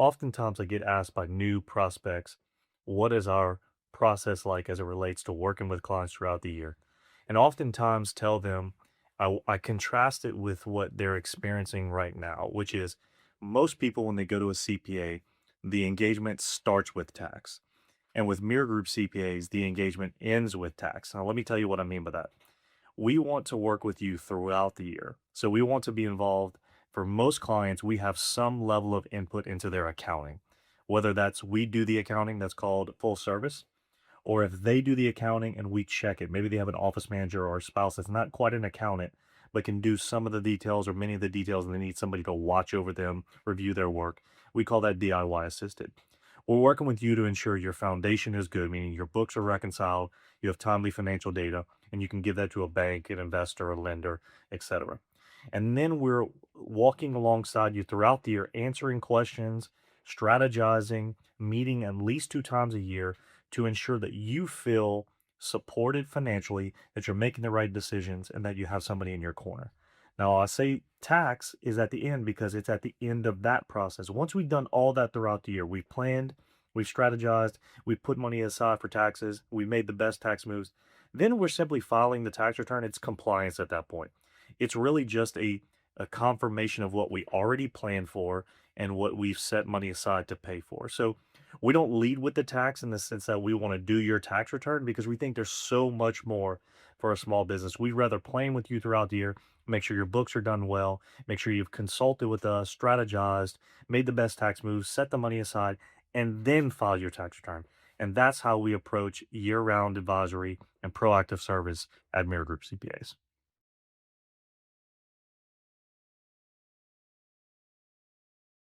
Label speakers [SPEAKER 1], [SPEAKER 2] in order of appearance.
[SPEAKER 1] oftentimes I get asked by new prospects, what is our process like as it relates to working with clients throughout the year? And oftentimes tell them I contrast it with what they're experiencing right now, which is most people, when they go to a CPA, the engagement starts with tax. And with MireGroup CPAs, the engagement ends with tax. Now, let me tell you what I mean by that. We want to work with you throughout the year. So we want to be involved. For most clients, we have some level of input into their accounting, whether that's we do the accounting, that's called full service, or if they do the accounting and we check it. Maybe they have an office manager or a spouse that's not quite an accountant, but can do some of the details or many of the details, and they need somebody to watch over them, review their work. We call that DIY assisted. We're working with you to ensure your foundation is good, meaning your books are reconciled, you have timely financial data, and you can give that to a bank, an investor, a lender, etc. And then we're walking alongside you throughout the year, answering questions, strategizing, meeting at least 2 times a year to ensure that you feel supported financially, that you're making the right decisions, and that you have somebody in your corner. Now, I say tax is at the end because it's at the end of that process. Once we've done all that throughout the year, we've planned, we've strategized, we've put money aside for taxes, we made the best tax moves. Then we're simply filing the tax return. It's compliance at that point. It's really just a confirmation of what we already planned for and what we've set money aside to pay for. So we don't lead with the tax in the sense that we want to do your tax return because we think there's so much more for a small business. We'd rather plan with you throughout the year, make sure your books are done well, make sure you've consulted with us, strategized, made the best tax moves, set the money aside, and then file your tax return. And that's how we approach year round advisory and proactive service at Mirror Group CPAs.